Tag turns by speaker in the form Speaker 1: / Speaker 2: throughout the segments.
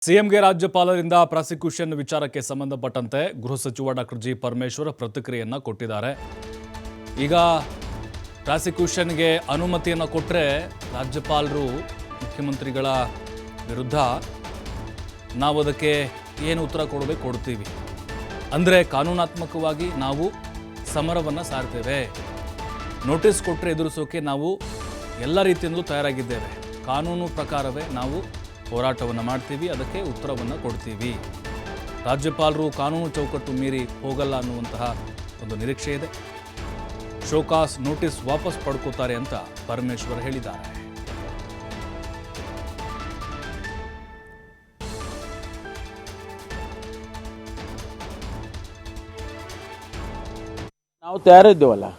Speaker 1: ಸಿಎಂಗೆ ರಾಜ್ಯಪಾಲರಿಂದ ಪ್ರಾಸಿಕ್ಯೂಷನ್ ವಿಚಾರಕ್ಕೆ ಸಂಬಂಧಪಟ್ಟಂತೆ ಗೃಹ ಸಚಿವ ಡಾಕ್ಟರ್ ಜಿ ಪರಮೇಶ್ವರ್ ಪ್ರತಿಕ್ರಿಯೆಯನ್ನು ಕೊಟ್ಟಿದ್ದಾರೆ. ಈಗ ಪ್ರಾಸಿಕ್ಯೂಷನ್ಗೆ ಅನುಮತಿಯನ್ನು ಕೊಟ್ಟರೆ ರಾಜ್ಯಪಾಲರು ಮುಖ್ಯಮಂತ್ರಿಗಳ ವಿರುದ್ಧ ನಾವು ಅದಕ್ಕೆ ಏನು ಉತ್ತರ ಕೊಡಬೇಕು ಕೊಡ್ತೀವಿ. ಅಂದರೆ ಕಾನೂನಾತ್ಮಕವಾಗಿ ನಾವು ಸಮರವನ್ನು ಸಾರ್ತೇವೆ. ನೋಟಿಸ್ ಕೊಟ್ಟರೆ ಎದುರಿಸೋಕೆ ನಾವು ಎಲ್ಲ ರೀತಿಯಿಂದಲೂ ತಯಾರಾಗಿದ್ದೇವೆ. ಕಾನೂನು ಪ್ರಕಾರವೇ ನಾವು ಹೋರಾಟವನ್ನು ಮಾಡ್ತೀವಿ, ಅದಕ್ಕೆ ಉತ್ತರವನ್ನು ಕೊಡ್ತೀವಿ. ರಾಜ್ಯಪಾಲರು ಕಾನೂನು ಚೌಕಟ್ಟು ಮೀರಿ ಹೋಗಲ್ಲ ಅನ್ನುವಂತಹ ಒಂದು ನಿರೀಕ್ಷೆ ಇದೆ. ಶೋಕಾಸ್ ನೋಟಿಸ್ ವಾಪಸ್ ಪಡ್ಕೋತಾರೆ ಅಂತ ಪರಮೇಶ್ವರ್ ಹೇಳಿದ್ದಾರೆ.
Speaker 2: ನಾವು ತಯಾರಿದ್ದೇವಲ್ಲ,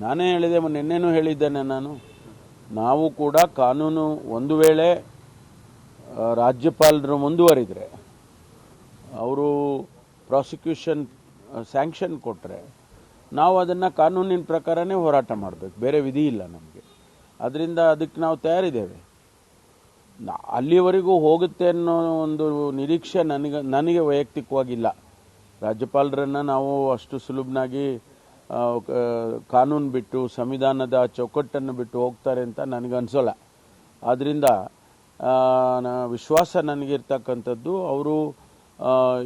Speaker 2: ನಾನೇ ಹೇಳಿದೆ, ನಿನ್ನೆನೂ ಹೇಳಿದ್ದೇನೆ ನಾನು. ನಾವು ಕೂಡ ಕಾನೂನು ಒಂದು ವೇಳೆ ರಾಜ್ಯಪಾಲರು ಮುಂದುವರಿದರೆ, ಅವರು ಪ್ರಾಸಿಕ್ಯೂಷನ್ ಸ್ಯಾಂಕ್ಷನ್ ಕೊಟ್ಟರೆ ನಾವು ಅದನ್ನು ಕಾನೂನಿನ ಪ್ರಕಾರನೇ ಹೋರಾಟ ಮಾಡಬೇಕು, ಬೇರೆ ವಿಧಿ ಇಲ್ಲ ನಮಗೆ. ಅದರಿಂದ ಅದಕ್ಕೆ ನಾವು ತಯಾರಿದ್ದೇವೆ. ಅಲ್ಲಿವರೆಗೂ ಹೋಗುತ್ತೆ ಅನ್ನೋ ಒಂದು ನಿರೀಕ್ಷೆ ನನಗೆ ವೈಯಕ್ತಿಕವಾಗಿಲ್ಲ. ರಾಜ್ಯಪಾಲರನ್ನು ನಾವು ಅಷ್ಟು ಸುಲಭನಾಗಿ ಕಾನೂನು ಬಿಟ್ಟು ಸಂವಿಧಾನದ ಚೌಕಟ್ಟನ್ನು ಬಿಟ್ಟು ಹೋಗ್ತಾರೆ ಅಂತ ನನಗನ್ಸೋಲ್ಲ. ಆದ್ದರಿಂದ ವಿಶ್ವಾಸ ನನಗಿರ್ತಕ್ಕಂಥದ್ದು, ಅವರು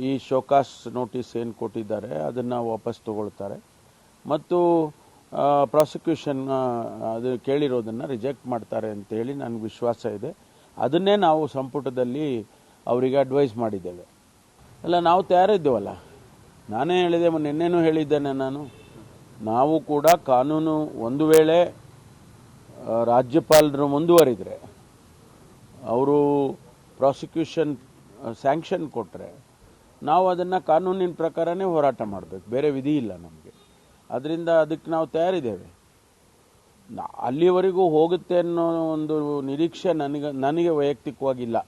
Speaker 2: ಈ ಶೋಕಾಸ್ ನೋಟಿಸ್ ಏನು ಕೊಟ್ಟಿದ್ದಾರೆ ಅದನ್ನು ವಾಪಸ್ ತಗೊಳ್ತಾರೆ ಮತ್ತು ಪ್ರಾಸಿಕ್ಯೂಷನ್ ಅದು ಕೇಳಿರೋದನ್ನು ರಿಜೆಕ್ಟ್ ಮಾಡ್ತಾರೆ ಅಂತೇಳಿ ನನಗೆ ವಿಶ್ವಾಸ ಇದೆ. ಅದನ್ನೇ ನಾವು ಸಂಪುಟದಲ್ಲಿ ಅವರಿಗೆ ಅಡ್ವೈಸ್ ಮಾಡಿದ್ದೇವೆ. ಅಲ್ಲ, ನಾವು ತಯಾರಿದ್ದೇವಲ್ಲ, ನಾನೇ ಹೇಳಿದೆ, ನಿನ್ನೆನೂ ಹೇಳಿದ್ದೇನೆ ನಾನು. ನಾವು ಕೂಡ ಕಾನೂನು ಒಂದು ವೇಳೆ ರಾಜ್ಯಪಾಲರು ಮುಂದುವರಿದರೆ, ಅವರು ಪ್ರಾಸಿಕ್ಯೂಷನ್ ಸ್ಯಾಂಕ್ಷನ್ ಕೊಟ್ಟರೆ ನಾವು ಅದನ್ನು ಕಾನೂನಿನ ಪ್ರಕಾರನೇ ಹೋರಾಟ ಮಾಡಬೇಕು, ಬೇರೆ ವಿಧಿ ಇಲ್ಲ ನಮಗೆ. ಅದರಿಂದ ಅದಕ್ಕೆ ನಾವು ತಯಾರಿದ್ದೇವೆ. ಅಲ್ಲಿವರೆಗೂ ಹೋಗುತ್ತೆ ಅನ್ನೋ ಒಂದು ನಿರೀಕ್ಷೆ ನನಗೆ ವೈಯಕ್ತಿಕವಾಗಿಲ್ಲ.